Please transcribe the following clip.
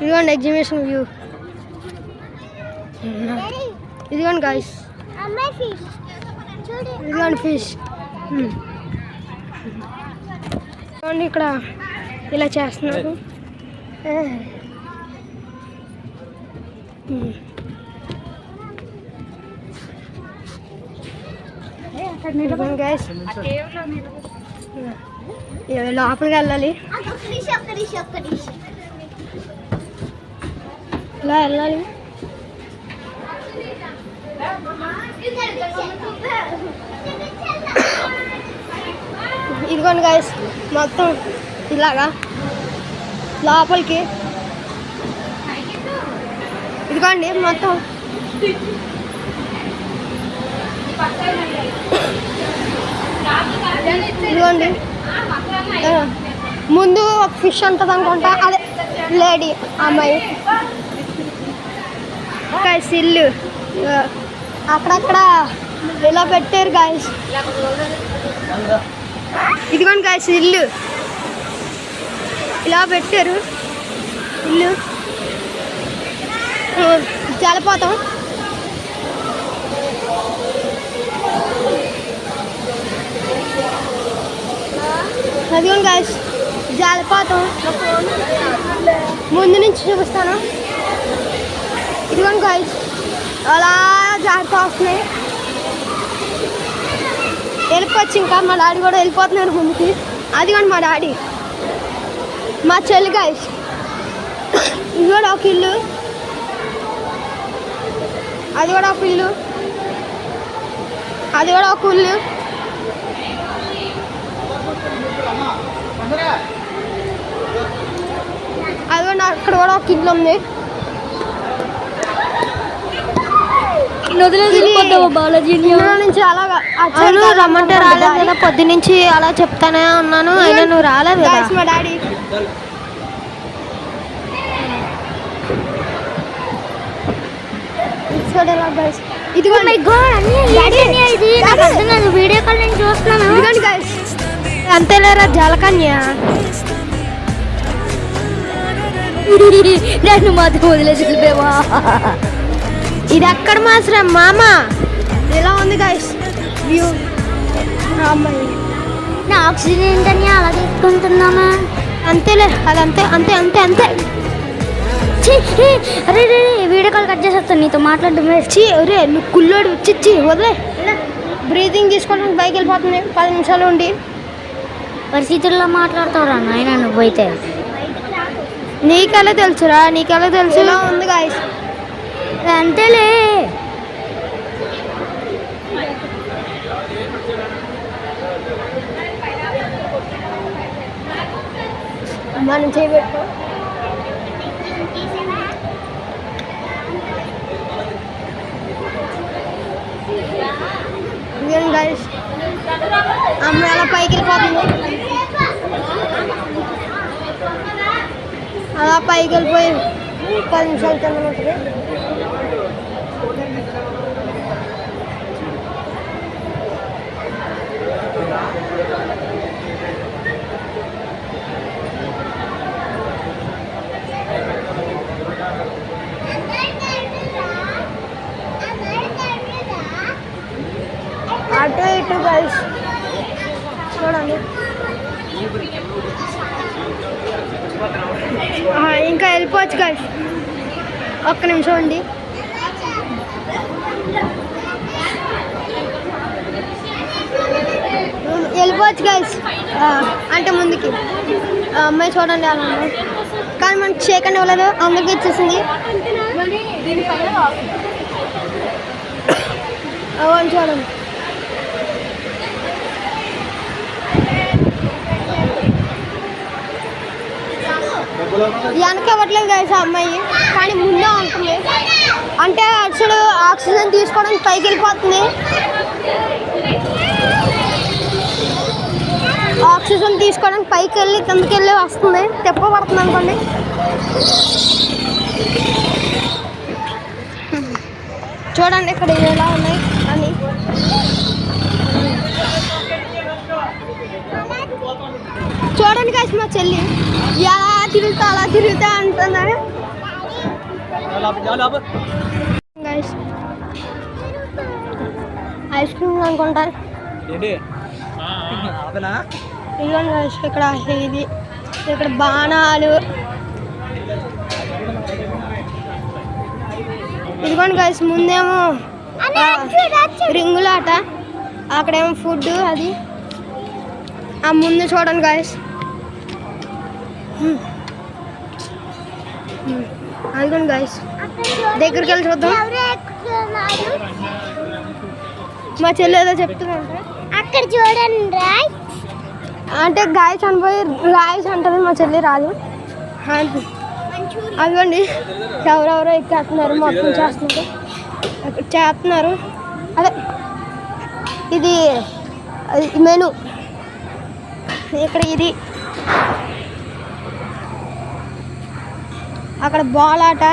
ఇదిగోండి exhibition view. ఇదిగోండి guys, ఇదిగోండి ఫిష్. ఇదిగోండి ఇక్కడ ఇలా చేస్తున్నారు. గైస్ లోపలికి వెళ్ళాలి, ఇలా వెళ్ళాలి. ఇదిగోండి గైస్ మొత్తం ఇలాగా లోపలికి. ఇదిగోండి మొత్తం ఇదిగోండి. ముందు ఒక ఫిష్ ఉంటుంది అనుకుంటా, అదే లేడీ అమ్మాయి. గైస్ ఇల్లు అక్కడక్కడ ఇలా పెట్టారు గైస్. ఇదిగోండి గైస్ ఇల్లు ఇలా పెట్టారు. ఇల్లు జలపాతం. అదిగోండి గైస్ జలపాతం, ముందు నుంచి చూపిస్తాను. ఇదిగోండి గైస్ అలా జాగ్రత్త వస్తున్నాయి. వెళ్ళిపోవచ్చు, ఇంకా మా డాడీ కూడా వెళ్ళిపోతున్నారు ముందుకి. అదిగోండి మా డాడీ, మా చెల్లి గైస్. ఇది కూడా ఒక ఇల్లు, అది కూడా ఒక ఇల్లు, అది కూడా ఒక ఇల్లు. అది కూడా అక్కడ కూడా ఒక ఇల్లు ఉంది. నుంచి అలాగా రమ్మంటే రాలేదు కదా, పొద్దు నుంచి అలా చెప్తానే ఉన్నాను, అయినా నువ్వు రాలేదు కదా. మా డాడీ ఇదిగో వీడియో కాల్ నేను చూస్తున్నాను. అంతేలేరా జలకన్య, నేను మాత్రం వదిలేసి వెళ్ళిపోయావా. ఇది ఎక్కడ మాత్రం మామ ఇలా ఉంది గైస్ వ్యూ. నా ఆక్సిజన్ ఏంటని అలా తీసుకుంటున్నామా. అంతేలే, అది అంతే అంతే అంతే అంతే. అరే రే వీడియో కాల్ కట్ చేసేస్తాను, నీతో మాట్లాడడం. ఒరే నువ్వు కుల్లోడు చిచ్చి వదిలే. బ్రీతింగ్ తీసుకోవడానికి పైకి వెళ్ళిపోతుంది 10 నిమిషాలు ఉండి. పరిస్థితుల్లో మాట్లాడతావురా నాయన నువ్వైతే. నీకెలా తెలుసురా, నీకెలా తెలుసు. ఇలా ఉంది గాయస్ అంతేలే. మనం చేయబెట్టు. గాయస్ అమ్మ అలా పైకి వెళ్ళిపోతుంది, అలా పైకి వెళ్ళిపోయి 10 నిమిషాలు తిన్నమాట. అటు ఇటు గైస్ చూడండి. ఇంకా వెళ్ళిపోవచ్చు గైస్, ఒక్క నిమిషం అండి. వెళ్ళిపోవచ్చు గైస్, అంటే ముందుకి. అమ్మాయి చూడండి అలా, కానీ మనకి షేక్ అని ఇవ్వలేదు, అందరికి ఇచ్చేసింది. అవన్నీ చూడండి. వెనక ఇవ్వట్లేదు గైస్ ఆ అమ్మాయి, కానీ ముందే ఉంటుంది. అంటే అసలు ఆక్సిజన్ తీసుకోవడానికి పైకి వెళ్ళిపోతుంది. ఆక్సిజన్ తీసుకోవడానికి పైకి వెళ్ళి కిందకి వెళ్ళి వస్తుంది, తెప్పబడుతుంది అనుకోండి. చూడండి ఇక్కడ ఎలా ఉన్నాయి అని. చూడండి గైస్ మా చెల్లి ఎలా తిరుగుతా అలా తిరుగుతా అంటున్నారు. గైస్ ఐస్ క్రీమ్ అనుకుంటా ఇదిగోండి గైస్ ఇక్కడ ఇది ఇక్కడ బాణాలు ఇదిగోండి గైస్ ముందేమో రింగులాట అక్కడేమో ఫుడ్ అది ఆ ముందు చూడండి గైస్ అదిగోండి గైస్ దగ్గరికి వెళ్ళి చూద్దాం మా చెల్లి ఏదో చెప్తుందంటే అక్కడ చూడండి అంటే గాయస్ అనిపోయి గాయస్ అంటుంది మా చెల్లి రాదు అదిగోండి ఎవరెవరో ఎక్కేస్తున్నారు మొత్తం చేస్తున్నారు అదే ఇది మెను ఇక్కడ ఇది అక్కడ బాల్ ఆట